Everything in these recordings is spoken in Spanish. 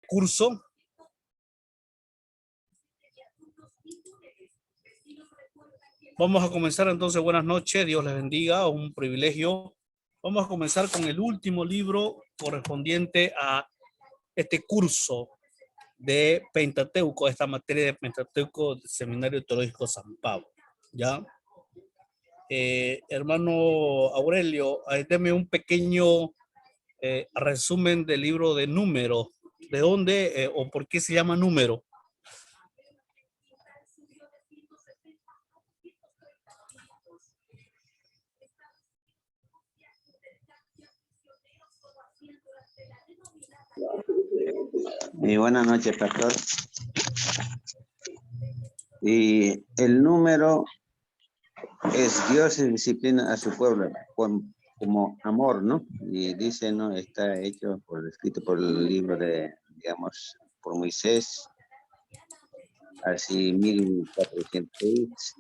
curso. Vamos a comenzar entonces. Buenas noches, Dios les bendiga, un privilegio. Vamos a comenzar con el último libro correspondiente a este curso de Pentateuco, esta materia de Pentateuco del Seminario Teológico San Pablo. ¿Ya? Hermano Aurelio, deme un pequeño resumen del libro de Número. ¿De dónde o por qué se llama Número? Buenas noches, pastor. Y el número es Dios y disciplina a su pueblo como amor, ¿no? Y dice, ¿no? Está escrito por el libro de, digamos, por Moisés, así 1406,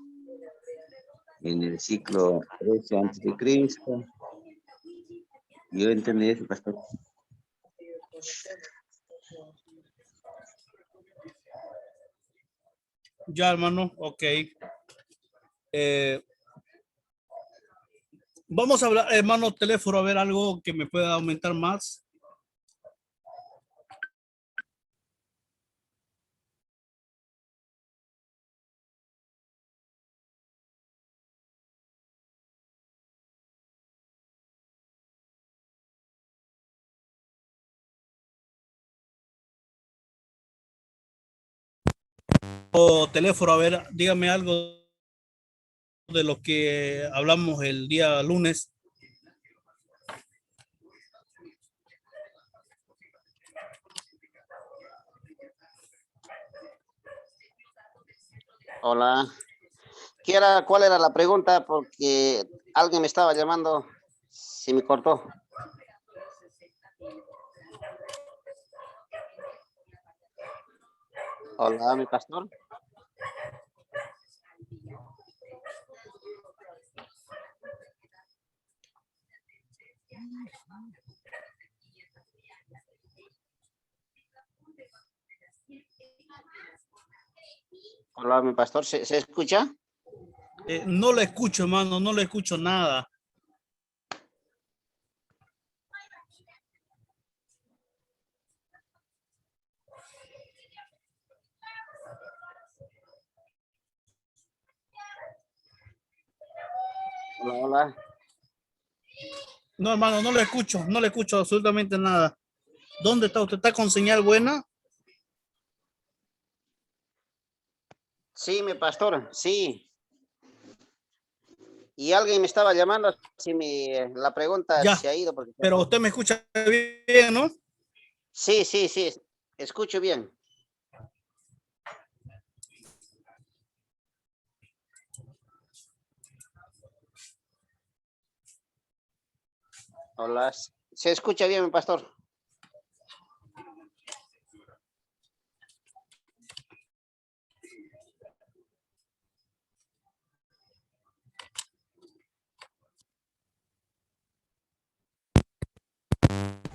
en el siglo 13 antes de Cristo. Yo entendí eso, pastor. Ya, hermano, ok. Vamos a hablar, hermano teléfono, a ver algo que me pueda aumentar más. O teléfono, a ver, dígame algo de lo que hablamos el día lunes. Hola. ¿Cuál era la pregunta? Porque alguien me estaba llamando. Se me cortó. Hola, mi pastor. Hola, mi pastor. ¿Se escucha? No le escucho, hermano, no le escucho nada. Hola, hola. No, hermano, no le escucho absolutamente nada. ¿Dónde está? ¿Usted está con señal buena? Sí, mi pastor, sí. Y alguien me estaba llamando. Si la pregunta Ya, se ha ido. Porque... pero usted me escucha bien, ¿no? Sí. Escucho bien. Hola. ¿Se escucha bien, mi pastor?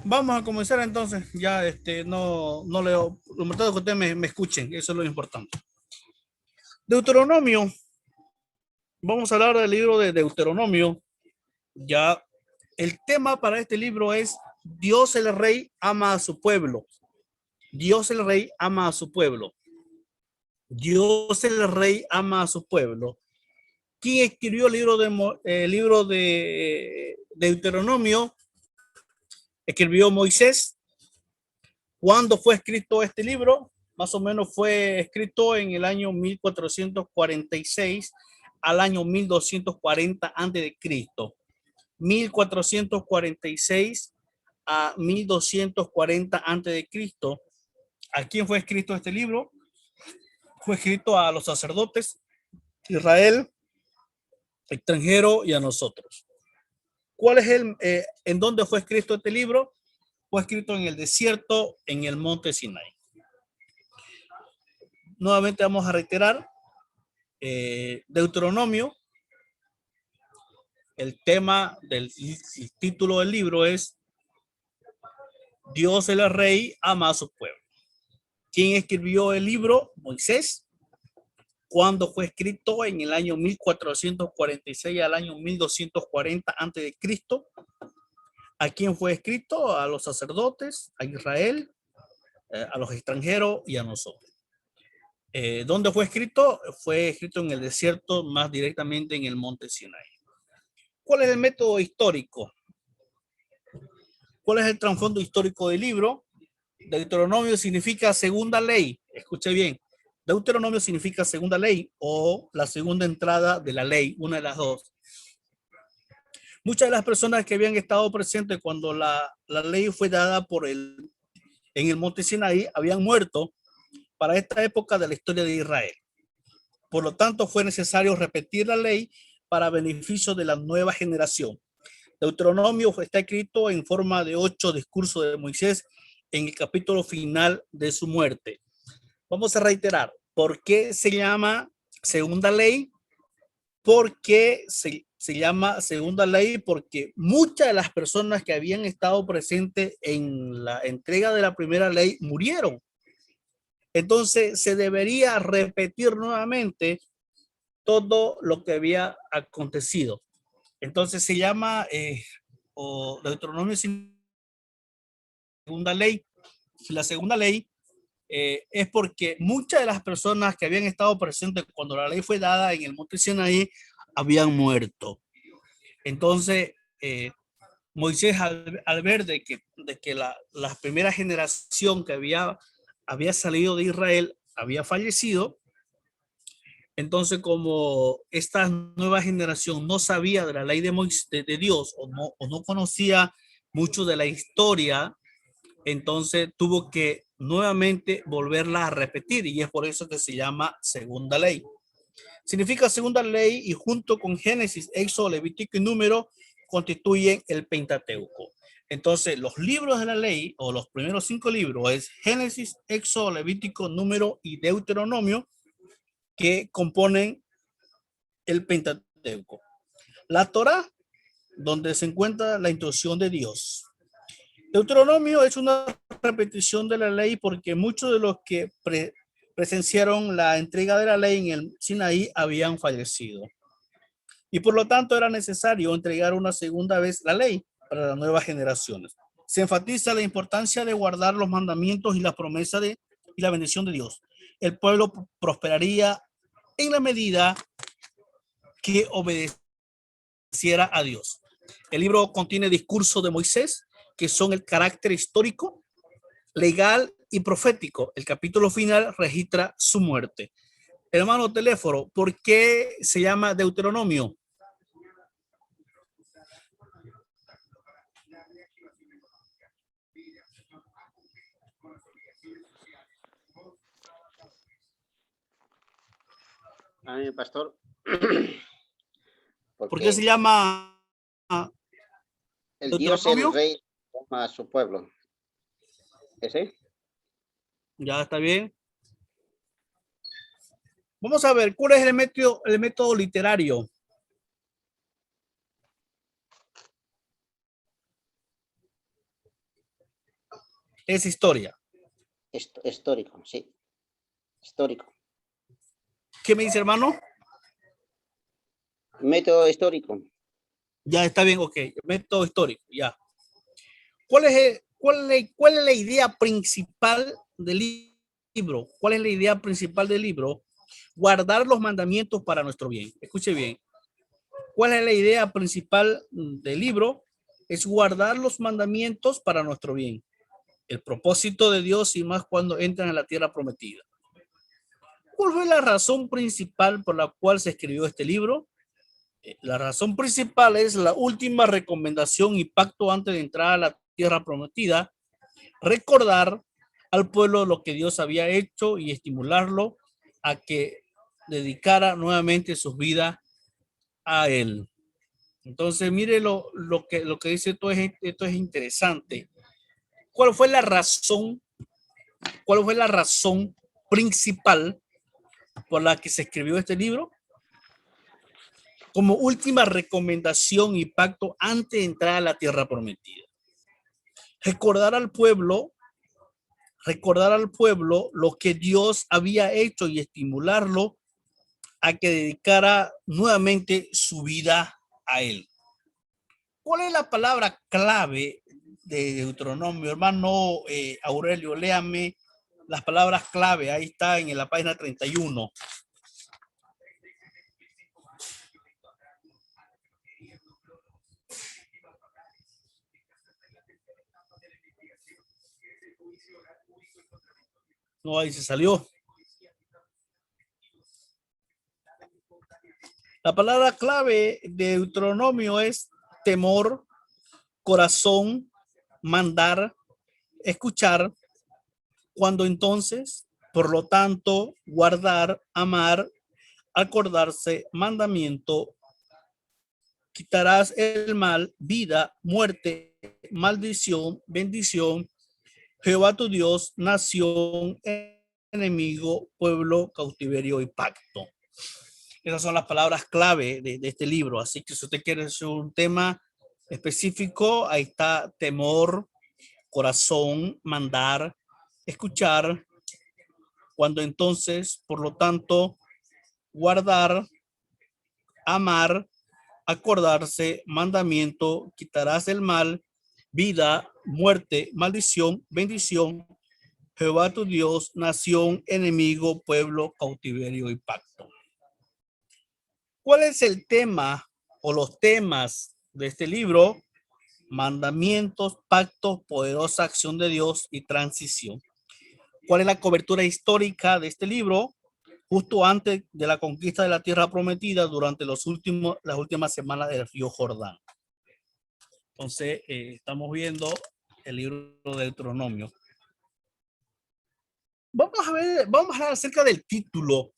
Vamos a comenzar entonces. Ya no leo. Lo importante es que ustedes me escuchen. Eso es lo importante. Deuteronomio. Vamos a hablar del libro de Deuteronomio. Ya el tema para este libro es Dios el Rey ama a su pueblo. Dios el Rey ama a su pueblo. Dios el Rey ama a su pueblo. ¿Quién escribió el libro de Deuteronomio? Escribió Moisés. ¿Cuándo fue escrito este libro? Más o menos fue escrito en el año 1446 al año 1240 antes de Cristo. 1446 a 1240 antes de Cristo. ¿A quién fue escrito este libro? Fue escrito a los sacerdotes, Israel, extranjero y a nosotros. ¿Cuál es en dónde fue escrito este libro? Fue escrito en el desierto, en el monte Sinai. Nuevamente vamos a reiterar Deuteronomio. El tema del el título del libro es Dios el Rey ama a su pueblo. ¿Quién escribió el libro? Moisés. ¿Cuándo fue escrito? En el año 1446 al año 1240 antes de Cristo. ¿A quién fue escrito? A los sacerdotes, a Israel, a los extranjeros y a nosotros. ¿Dónde fue escrito? Fue escrito en el desierto, más directamente en el monte Sinai. ¿Cuál es el método histórico? ¿Cuál es el trasfondo histórico del libro? Deuteronomio significa segunda ley. Escuche bien. Deuteronomio significa segunda ley o la segunda entrada de la ley, una de las dos. Muchas de las personas que habían estado presentes cuando la ley fue dada en el monte Sinaí habían muerto para esta época de la historia de Israel. Por lo tanto, fue necesario repetir la ley para beneficio de la nueva generación. Deuteronomio está escrito en forma de 8 discursos de Moisés en el capítulo final de su muerte. Vamos a reiterar, ¿por qué se llama segunda ley? Porque se llama segunda ley porque muchas de las personas que habían estado presentes en la entrega de la primera ley murieron. Entonces se debería repetir nuevamente todo lo que había acontecido. Entonces se llama Deuteronomio segunda ley. La segunda ley es porque muchas de las personas que habían estado presentes cuando la ley fue dada en el monte Sinaí habían muerto. Entonces, Moisés al ver de que la primera generación que había salido de Israel había fallecido, entonces como esta nueva generación no sabía de la ley de Moisés, de Dios o no conocía mucho de la historia, entonces tuvo que nuevamente volverla a repetir y es por eso que se llama segunda ley. Significa segunda ley y junto con Génesis, Éxodo, Levítico y Número constituyen el Pentateuco. Entonces, los libros de la ley o los primeros 5 libros es Génesis, Éxodo, Levítico, Número y Deuteronomio que componen el Pentateuco. La Torá, donde se encuentra la instrucción de Dios. Deuteronomio es una repetición de la ley porque muchos de los que presenciaron la entrega de la ley en el Sinaí habían fallecido. Y por lo tanto era necesario entregar una segunda vez la ley para las nuevas generaciones. Se enfatiza la importancia de guardar los mandamientos y la promesa y la bendición de Dios. El pueblo prosperaría en la medida que obedeciera a Dios. El libro contiene discursos de Moisés, que son el carácter histórico, legal y profético. El capítulo final registra su muerte. Hermano Teléfono, ¿por qué se llama Deuteronomio? A mí, pastor. ¿Por qué se llama el Dios, el rey, a su pueblo? ¿Ese? Ya está bien. Vamos a ver, ¿cuál es el método literario? Es historia. Histórico, sí. Histórico. ¿Qué me dice, hermano? Método histórico. Ya está bien, ok. Método histórico, ya. ¿Cuál es la idea principal del libro? ¿Cuál es la idea principal del libro? Guardar los mandamientos para nuestro bien. Escuche bien. ¿Cuál es la idea principal del libro? Es guardar los mandamientos para nuestro bien. El propósito de Dios y más cuando entran a la tierra prometida. ¿Cuál fue la razón principal por la cual se escribió este libro? La razón principal es la última recomendación y pacto antes de entrar a la tierra prometida, recordar al pueblo lo que Dios había hecho y estimularlo a que dedicara nuevamente sus vidas a él. Entonces, mire lo que dice esto es interesante. ¿Cuál fue la razón principal por la que se escribió este libro? Como última recomendación y pacto antes de entrar a la tierra prometida. Recordar al pueblo recordar al pueblo lo que Dios había hecho y estimularlo a que dedicara nuevamente su vida a él. ¿Cuál es la palabra clave de Deuteronomio? Hermano Aurelio, léame las palabras clave. Ahí está en la página 31. No, ahí se salió. La palabra clave de Deuteronomio es temor, corazón, mandar, escuchar, cuando entonces, por lo tanto, guardar, amar, acordarse, mandamiento, quitarás el mal, vida, muerte, maldición, bendición, Jehová tu Dios, nación, enemigo, pueblo, cautiverio y pacto. Esas son las palabras clave de este libro. Así que si usted quiere hacer un tema específico, ahí está temor, corazón, mandar, escuchar, cuando entonces, por lo tanto, guardar, amar, acordarse, mandamiento, quitarás el mal, vida, muerte, maldición, bendición, Jehová tu Dios, nación, enemigo, pueblo, cautiverio y pacto. ¿Cuál es el tema o los temas de este libro? Mandamientos, pactos, poderosa acción de Dios y transición. ¿Cuál es la cobertura histórica de este libro? Justo antes de la conquista de la tierra prometida, durante las últimas semanas del río Jordán. Entonces, estamos viendo el libro de Deuteronomio. Vamos a hablar acerca del título.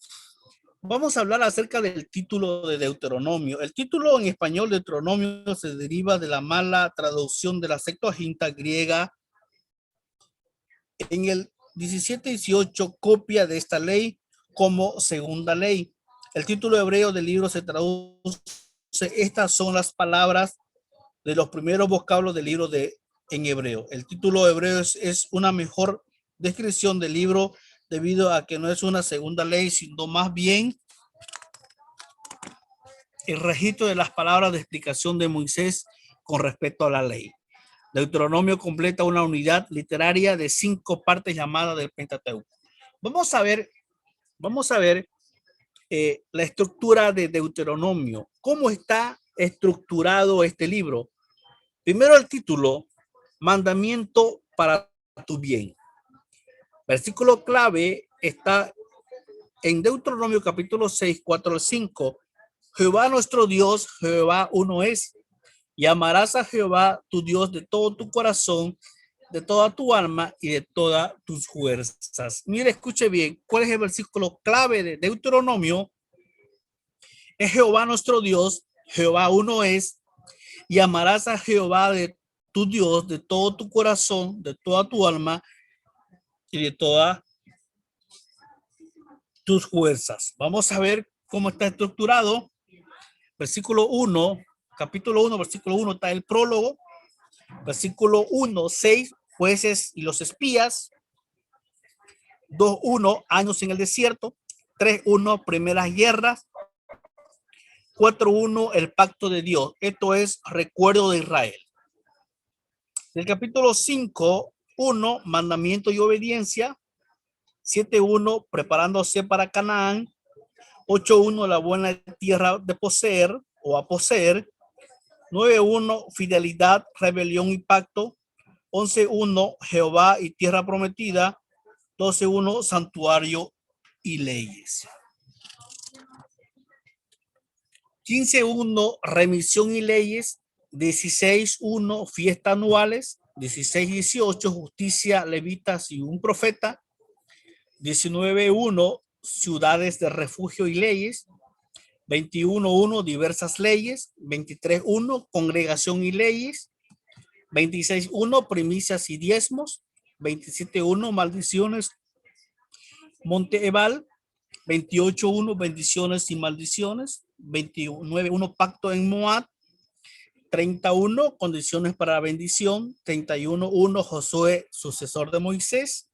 Vamos a hablar acerca del título de Deuteronomio. El título en español de Deuteronomio se deriva de la mala traducción de la Septuaginta griega. En el 17:18 copia de esta ley como segunda ley. El título hebreo del libro se traduce, estas son las palabras de los primeros vocablos del libro en hebreo. El título hebreo es una mejor descripción del libro debido a que no es una segunda ley, sino más bien el registro de las palabras de explicación de Moisés con respecto a la ley. Deuteronomio completa una unidad literaria de 5 partes llamada del Pentateuco. Vamos a ver la estructura de Deuteronomio. ¿Cómo está estructurado este libro? Primero el título, mandamiento para tu bien. Versículo clave está en Deuteronomio capítulo 6, 4 al 5. Jehová nuestro Dios, Jehová uno es. Y amarás a Jehová tu Dios de todo tu corazón, de toda tu alma y de todas tus fuerzas. Mire, escuche bien, ¿cuál es el versículo clave de Deuteronomio? Es Jehová nuestro Dios, Jehová uno es. Y amarás a Jehová de tu Dios de todo tu corazón, de toda tu alma y de todas tus fuerzas. Vamos a ver cómo está estructurado. Versículo 1, capítulo 1, versículo 1 está el prólogo. Versículo 1, 6, jueces y los espías. 2:1, años en el desierto. 3:1, primeras guerras. 4:1, el pacto de Dios. Esto es recuerdo de Israel. Del capítulo 5:1, mandamiento y obediencia. 7:1, preparándose para Canaán. 8:1, la buena tierra de poseer o a poseer. 9:1, fidelidad, rebelión y pacto. 11:1, Jehová y tierra prometida. 12:1, santuario y leyes. 15:1, remisión y leyes. 16:1, fiestas anuales. 16:18, justicia, levitas y un profeta. 19:1, ciudades de refugio y leyes. 21:1, diversas leyes. 23:1, congregación y leyes. 26:1, primicias y diezmos. 27:1, maldiciones, monte Ebal. 28:1, bendiciones y maldiciones. 29:1, pacto en Moab. 30:1, condiciones para la bendición. 31:1, Josué, sucesor de Moisés.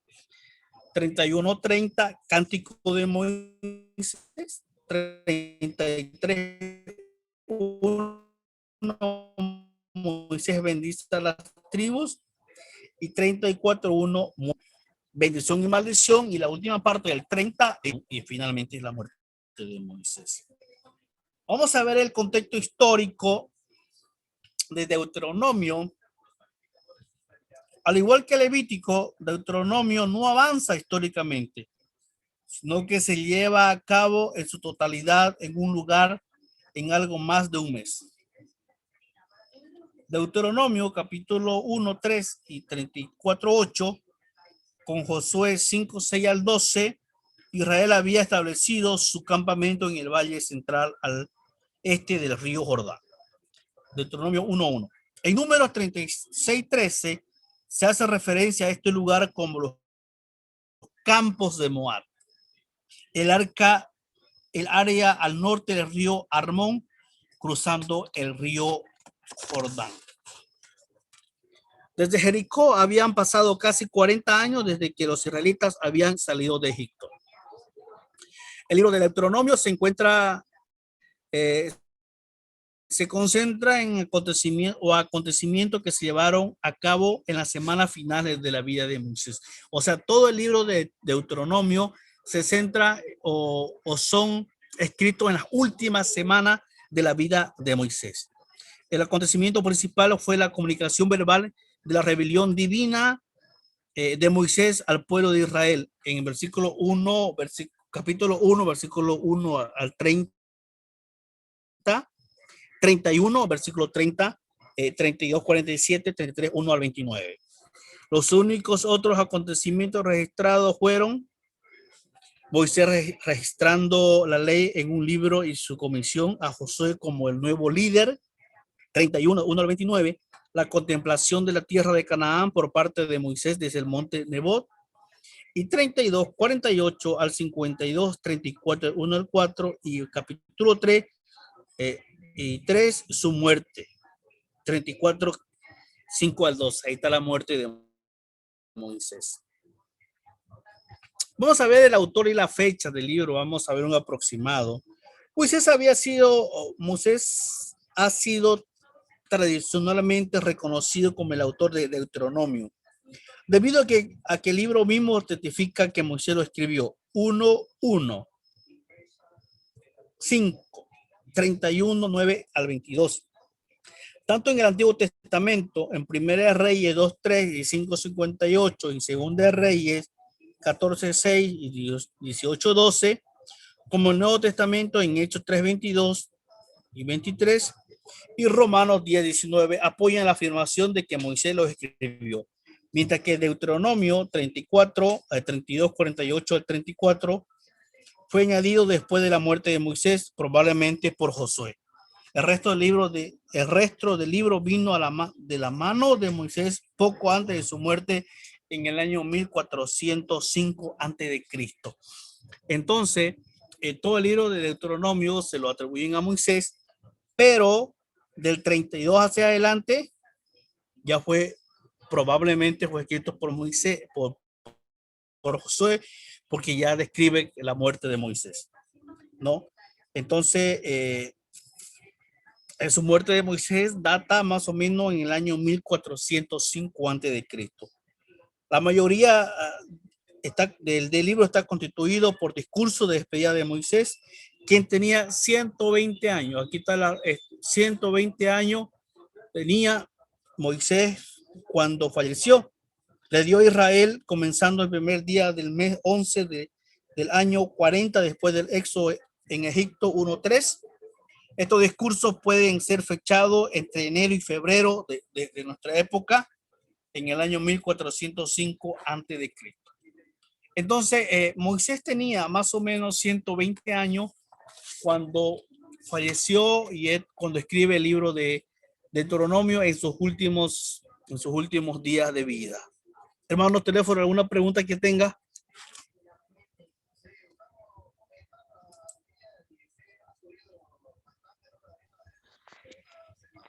31:30, Cántico de Moisés, 33:1, Moisés bendice a las tribus, y 34:1, bendición y maldición, y la última parte del 30, y finalmente la muerte de Moisés. Vamos a ver el contexto histórico de Deuteronomio. Al igual que Levítico, Deuteronomio no avanza históricamente, sino que se lleva a cabo en su totalidad en un lugar en algo más de un mes. Deuteronomio capítulo 1, 3 y 34, 8, con Josué 5, 6 al 12, Israel había establecido su campamento en el valle central al este del río Jordán. Deuteronomio 1:1. En Números 36, 13 se hace referencia a este lugar como los campos de Moab. El área al norte del río Armón, cruzando el río Jordán. Desde Jericó habían pasado casi 40 años desde que los israelitas habían salido de Egipto. El libro de Deuteronomio se concentra en acontecimientos que se llevaron a cabo en las semanas finales de la vida de Moisés. O sea, todo el libro de Deuteronomio se centra o son escritos en las últimas semanas de la vida de Moisés. El acontecimiento principal fue la comunicación verbal de la rebelión divina de Moisés al pueblo de Israel. En el versículo 1, capítulo 1, versículo 1 al 30, 31, versículo 30, 32, 47, 33, 1 al 29. Los únicos otros acontecimientos registrados fueron Moisés registrando la ley en un libro y su comisión a Josué como el nuevo líder, 31, 1 al 29, la contemplación de la tierra de Canaán por parte de Moisés desde el monte Nebot, y 32, 48 al 52, 34, 1 al 4, y el capítulo 3 y 3, su muerte, 34, 5 al 2, ahí está la muerte de Moisés. Vamos a ver el autor y la fecha del libro, vamos a ver un aproximado. Moisés ha sido tradicionalmente reconocido como el autor de Deuteronomio, debido a que el libro mismo testifica que Moisés lo escribió. 1:1, 5, 31, 9 al 22. Tanto en el Antiguo Testamento, en Primera de Reyes 2:3 y 5:58, en Segunda de Reyes 14:6 y 18:12, como en el Nuevo Testamento en Hechos 3:22 y 23, y Romanos 10:19 apoyan la afirmación de que Moisés los escribió, mientras que Deuteronomio 34, 32, 48 al 34 fue añadido después de la muerte de Moisés, probablemente por Josué. El resto del libro vino de la mano de Moisés poco antes de su muerte en el año 1405 a.C. Entonces, todo el libro de Deuteronomio se lo atribuyen a Moisés, pero del 32 hacia adelante ya probablemente fue escrito por Moisés, por Josué, porque ya describe la muerte de Moisés, ¿no? Entonces, su muerte de Moisés data más o menos en el año 1405 a.C. La mayoría del libro está constituido por discurso de despedida de Moisés, quien tenía 120 años. Aquí está 120 años tenía Moisés cuando falleció. Le dio a Israel comenzando el primer día del mes 11 del año 40 después del éxodo en Egipto 1:3. Estos discursos pueden ser fechados entre enero y febrero de nuestra época, en el año 1405 a.C. Entonces, Moisés tenía más o menos 120 años cuando falleció, y es cuando escribe el libro de Deuteronomio en sus últimos días de vida. Hermano teléfono, ¿alguna pregunta que tenga?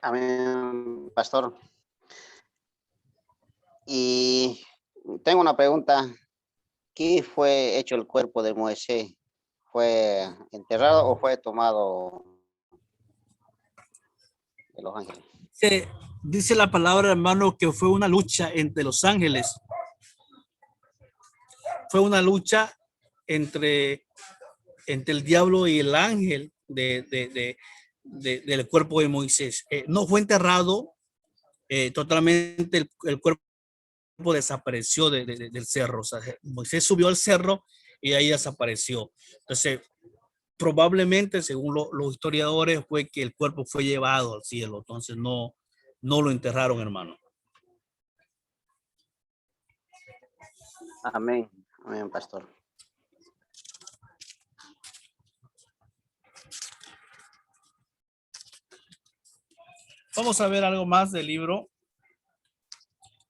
Amén, pastor. Y tengo una pregunta. ¿qué fue hecho el cuerpo de Moisés? ¿Fue enterrado o fue tomado de los ángeles? Dice la palabra, hermano, que fue una lucha entre los ángeles. Fue una lucha entre el diablo y el ángel del cuerpo de Moisés. No fue enterrado totalmente, el cuerpo desapareció del cerro. O sea, Moisés subió al cerro y ahí desapareció. Entonces, probablemente, según los historiadores, fue que el cuerpo fue llevado al cielo. Entonces, no lo enterraron, hermano. Amén. Amén, pastor. Vamos a ver algo más del libro.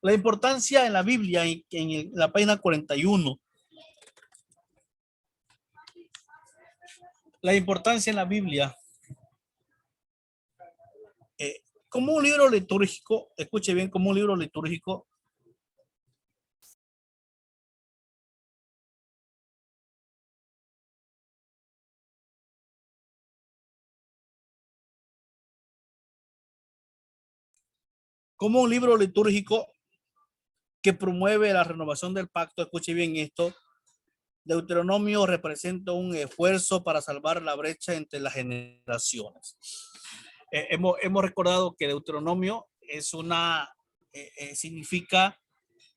La importancia en la Biblia, en la página 41. La importancia en la Biblia. Como un libro litúrgico, escuche bien, como un libro litúrgico, como un libro litúrgico que promueve la renovación del pacto, escuche bien esto, Deuteronomio representa un esfuerzo para salvar la brecha entre las generaciones. Hemos recordado que Deuteronomio es significa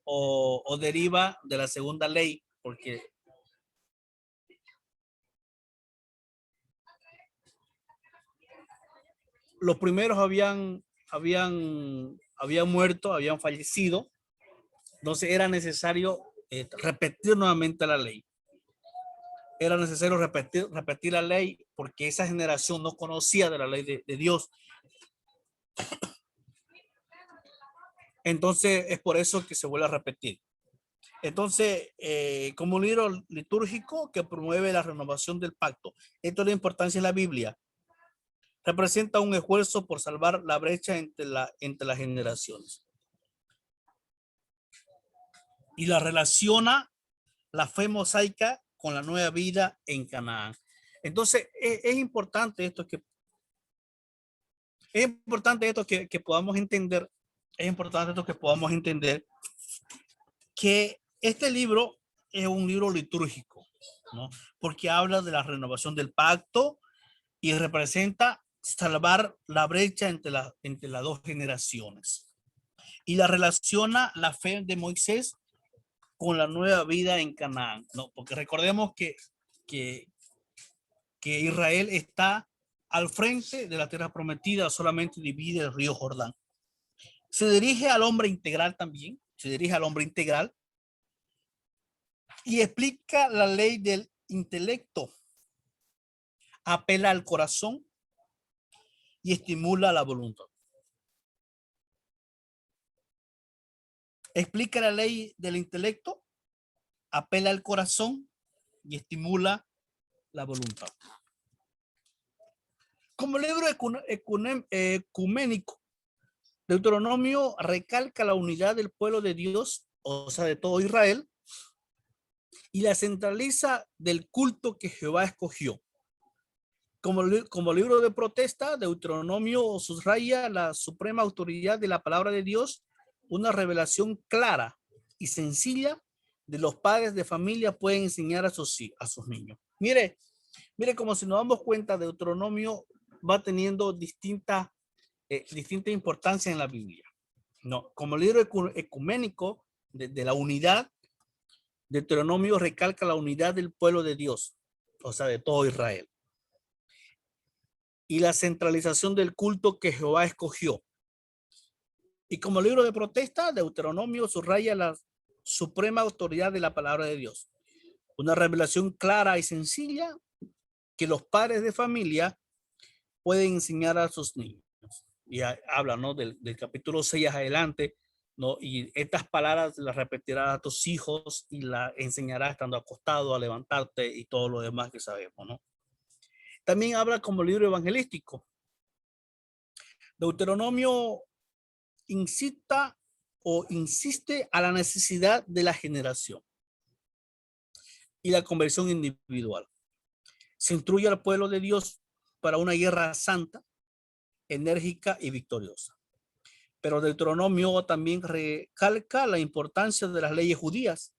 o deriva de la segunda ley, porque los primeros habían muerto, habían fallecido, entonces era necesario repetir nuevamente la ley. Era necesario repetir la ley porque esa generación no conocía de la ley de Dios. Entonces es por eso que se vuelve a repetir. Entonces, como un libro litúrgico que promueve la renovación del pacto, esto es la importancia en la Biblia. Representa un esfuerzo por salvar la brecha entre las generaciones. Y la relaciona la fe mosaica con la nueva vida en Canaán. Entonces, es importante esto que podamos entender. Es importante esto que podamos entender que este libro es un libro litúrgico, ¿no? Porque habla de la renovación del pacto y representa salvar la brecha entre las dos generaciones. Y la relaciona la fe de Moisés con la nueva vida en Canaán, ¿no? Porque recordemos que Israel está al frente de la tierra prometida, solamente divide el río Jordán. Se dirige al hombre integral también, y explica la ley del intelecto, apela al corazón y estimula la voluntad. Explica la ley del intelecto, apela al corazón y estimula la voluntad. Como libro ecuménico, Deuteronomio recalca la unidad del pueblo de Dios, o sea, de todo Israel, y la centraliza del culto que Jehová escogió. Como libro de protesta, Deuteronomio subraya la suprema autoridad de la palabra de Dios, una revelación clara y sencilla de los padres de familia pueden enseñar a sus niños. Mire como si nos damos cuenta, Deuteronomio va teniendo distinta importancia en la Biblia. No, como libro ecuménico de la unidad, Deuteronomio recalca la unidad del pueblo de Dios, o sea, de todo Israel, y la centralización del culto que Jehová escogió. Y como libro de protesta, Deuteronomio subraya la suprema autoridad de la palabra de Dios, una revelación clara y sencilla que los padres de familia pueden enseñar a sus niños. Y habla, ¿no? del capítulo 6 adelante, ¿no? Y estas palabras las repetirás a tus hijos y las enseñarás estando acostado, a levantarte y todo lo demás que sabemos, ¿no? También habla como libro evangelístico. Deuteronomio incita o insiste a la necesidad de la generación. y la conversión individual. Se instruye al pueblo de Dios para una guerra santa, enérgica y victoriosa. Pero Deuteronomio también recalca la importancia de las leyes judías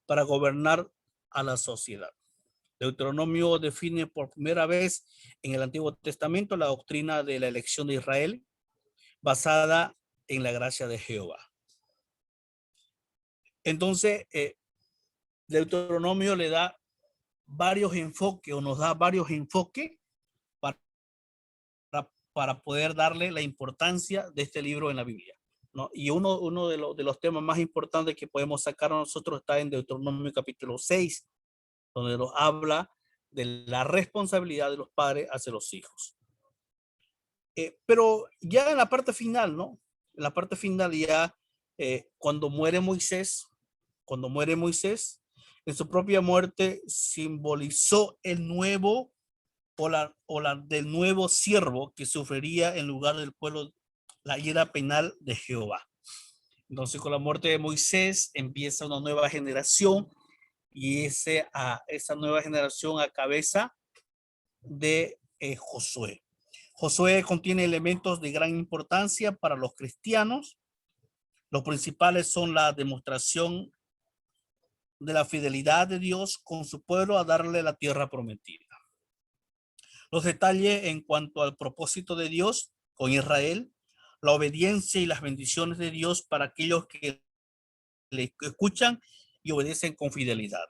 para gobernar a la sociedad. Deuteronomio define por primera vez en el Antiguo Testamento la doctrina de la elección de Israel basada en la gracia de Jehová. Entonces, Deuteronomio le da varios enfoques o nos da varios enfoques para poder darle la importancia de este libro en la Biblia, ¿no? Y uno de los temas más importantes que podemos sacar a nosotros está en Deuteronomio capítulo 6, donde nos habla de la responsabilidad de los padres hacia los hijos. Pero ya en la parte final, ¿no? En la parte final ya, cuando muere Moisés, en su propia muerte simbolizó el nuevo del nuevo siervo que sufriría en lugar del pueblo la ira penal de Jehová. Entonces, con la muerte de Moisés empieza una nueva generación y esa nueva generación a cabeza de Josué. Josué contiene elementos de gran importancia para los cristianos. Los principales son la demostración de la fidelidad de Dios con su pueblo a darle la tierra prometida. Los detalles en cuanto al propósito de Dios con Israel, la obediencia y las bendiciones de Dios para aquellos que le escuchan y obedecen con fidelidad.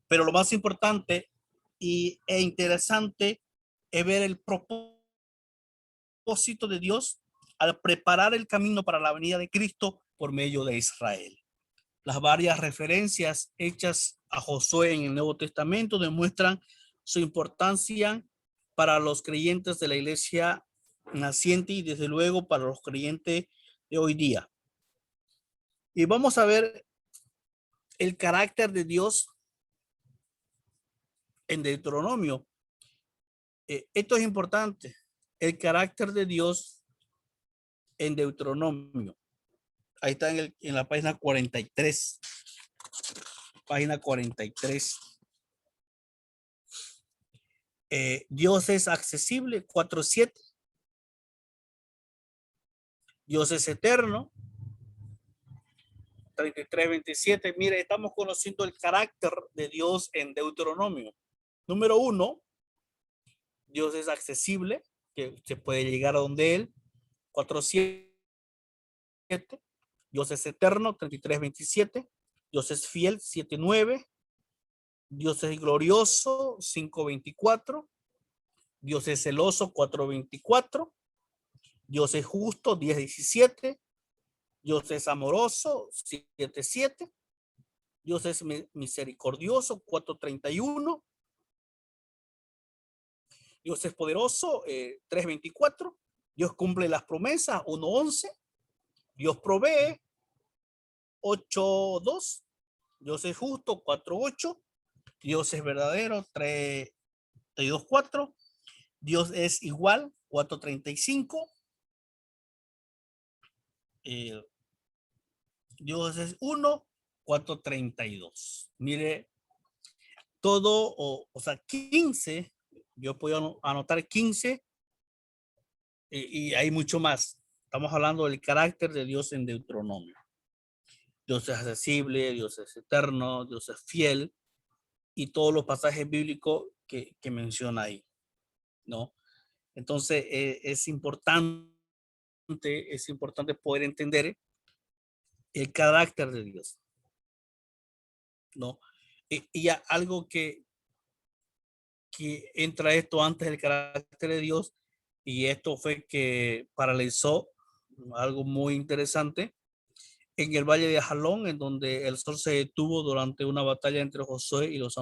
Pero lo más importante e interesante es ver el propósito de Dios al preparar el camino para la venida de Cristo por medio de Israel. Las varias referencias hechas a Josué en el Nuevo Testamento demuestran su importancia para los creyentes de la iglesia naciente y desde luego para los creyentes de hoy día. Y vamos a ver el carácter de Dios en Deuteronomio. Esto es importante, el carácter de Dios en Deuteronomio. Ahí está en la página 43. Página 43. Dios es accesible, 4:7. Dios es eterno, 33:27. Mire, estamos conociendo el carácter de Dios en Deuteronomio. Número 1, Dios es accesible, que se puede llegar a donde Él. 4:7. Dios es eterno, 33:27. Dios es fiel, 7:9. Dios es glorioso, 5:24. Dios es celoso, 4:24. Dios es justo, 10:17. Dios es amoroso, 7:7. Dios es misericordioso, 4:31. Dios es poderoso, 3:24. Dios cumple las promesas, 1:11. Dios provee, 8:2. Dios es justo, 4:8. Dios es verdadero, 3:4. Dios es igual, 4:35. Dios es 1, 4:32. Mire, todo, o sea, 15, yo puedo anotar 15 y hay mucho más. Estamos hablando del carácter de Dios en Deuteronomio. Dios es accesible, Dios es eterno, Dios es fiel y todos los pasajes bíblicos que menciona ahí, ¿no? Entonces, es importante poder entender el carácter de Dios, ¿no? Y algo que entra esto antes del carácter de Dios, y esto fue que paralizó algo muy interesante en el valle de Jalón, en donde el sol se detuvo durante una batalla entre Josué y los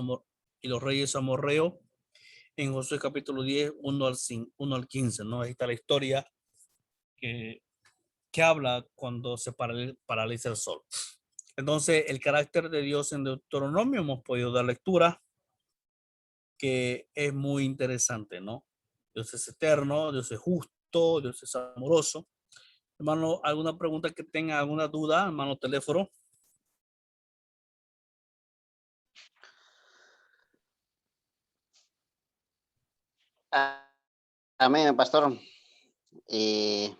reyes amorreos, en Josué capítulo 10, 1 al 15, ¿no? Ahí está la historia que habla cuando se paraliza el sol. Entonces, el carácter de Dios en Deuteronomio hemos podido dar lectura, que es muy interesante, ¿no? Dios es eterno, Dios es justo, Dios es amoroso. Hermano, ¿alguna pregunta que tenga, alguna duda, hermano teléfono? Ah, amén, pastor. Y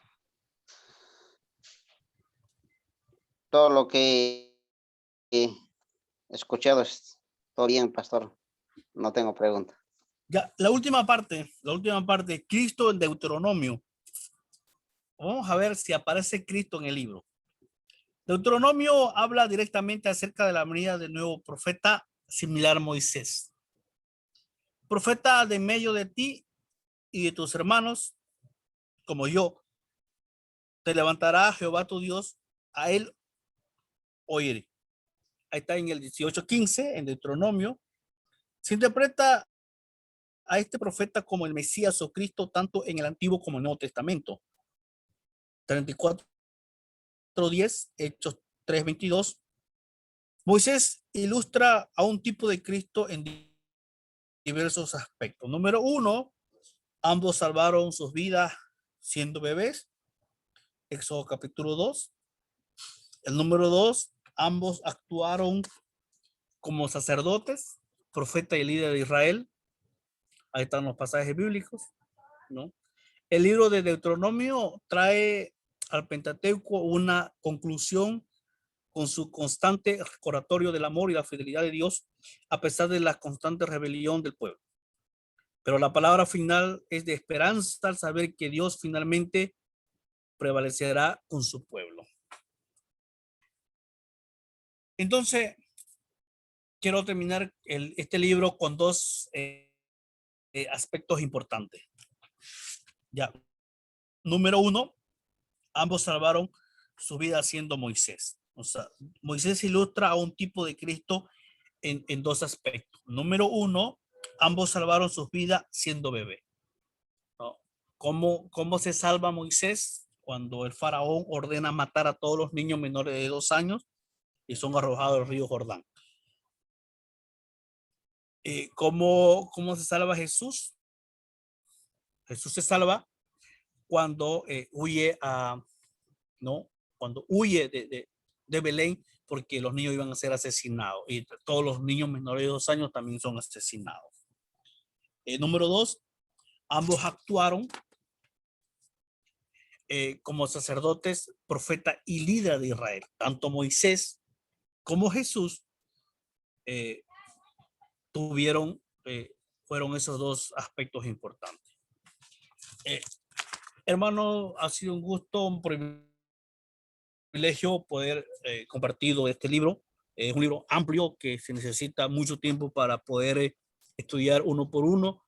todo lo que he escuchado es todo bien, pastor. No tengo pregunta. Ya, la última parte, Cristo en Deuteronomio. Vamos a ver si aparece Cristo en el libro. Deuteronomio habla directamente acerca de la venida del nuevo profeta similar a Moisés. Profeta de medio de ti y de tus hermanos, como yo, te levantará Jehová tu Dios, a él oiré. Ahí está en el 18:15, en Deuteronomio. Se interpreta a este profeta como el Mesías o Cristo, tanto en el Antiguo como en el Nuevo Testamento. 34:10, Hechos 3:22. Moisés ilustra a un tipo de Cristo en diversos aspectos. Número uno, ambos salvaron sus vidas siendo bebés. Éxodo capítulo 2. El número dos, ambos actuaron como sacerdotes, profeta y líder de Israel. Ahí están los pasajes bíblicos, ¿no? El libro de Deuteronomio trae al Pentateuco una conclusión con su constante recordatorio del amor y la fidelidad de Dios, a pesar de la constante rebelión del pueblo. Pero la palabra final es de esperanza al saber que Dios finalmente prevalecerá con su pueblo. Entonces, quiero terminar este libro con dos aspectos importantes. Ya, número uno, ambos salvaron su vida siendo Moisés. O sea, Moisés ilustra a un tipo de Cristo en dos aspectos. Número uno, ambos salvaron sus vidas siendo bebé, ¿no? ¿Cómo se salva Moisés? Cuando el faraón ordena matar a todos los niños menores de 2 años y son arrojados al río Jordán. ¿Cómo se salva Jesús? Jesús se salva cuando huye ¿no? Cuando huye de Belén, porque los niños iban a ser asesinados y todos los niños menores de 2 años también son asesinados. Número dos, ambos actuaron como sacerdotes, profeta y líder de Israel. Tanto Moisés como Jesús fueron esos dos aspectos importantes. Hermano, ha sido un gusto, un privilegio poder compartir este libro. Es un libro amplio que se necesita mucho tiempo para poder estudiar uno por uno,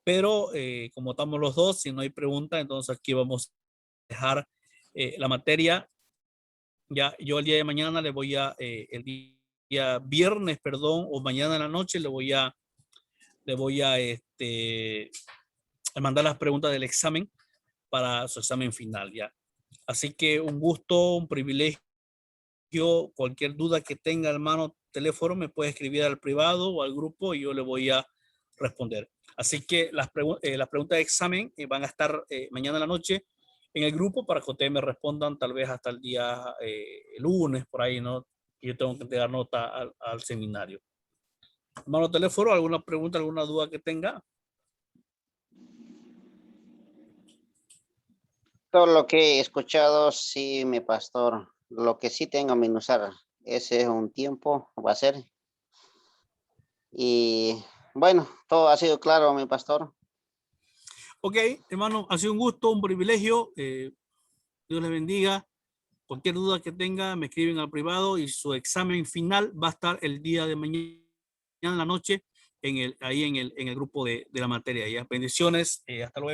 pero como estamos los dos, si no hay pregunta, entonces aquí vamos a dejar la materia. Ya yo el día de mañana le voy a, el día viernes, perdón, o mañana en la noche le voy a mandar las preguntas del examen para su examen final, ya. Así que un gusto, un privilegio. Cualquier duda que tenga, hermano, teléfono, me puede escribir al privado o al grupo y yo le voy a responder. Así que las preguntas de examen van a estar mañana en la noche en el grupo para que ustedes me respondan tal vez hasta el día lunes, por ahí, ¿no? Yo tengo que entregar nota al seminario. Hermano, teléfono, ¿alguna pregunta, alguna duda que tenga? Todo lo que he escuchado, sí, mi pastor. Lo que sí tengo que minusar, ese es un tiempo, va a ser. Y bueno, todo ha sido claro, mi pastor. Ok, hermano, ha sido un gusto, un privilegio. Dios les bendiga. Cualquier duda que tenga, me escriben al privado y su examen final va a estar el día de mañana en la noche ahí en el grupo de la materia. Ya, bendiciones, hasta luego.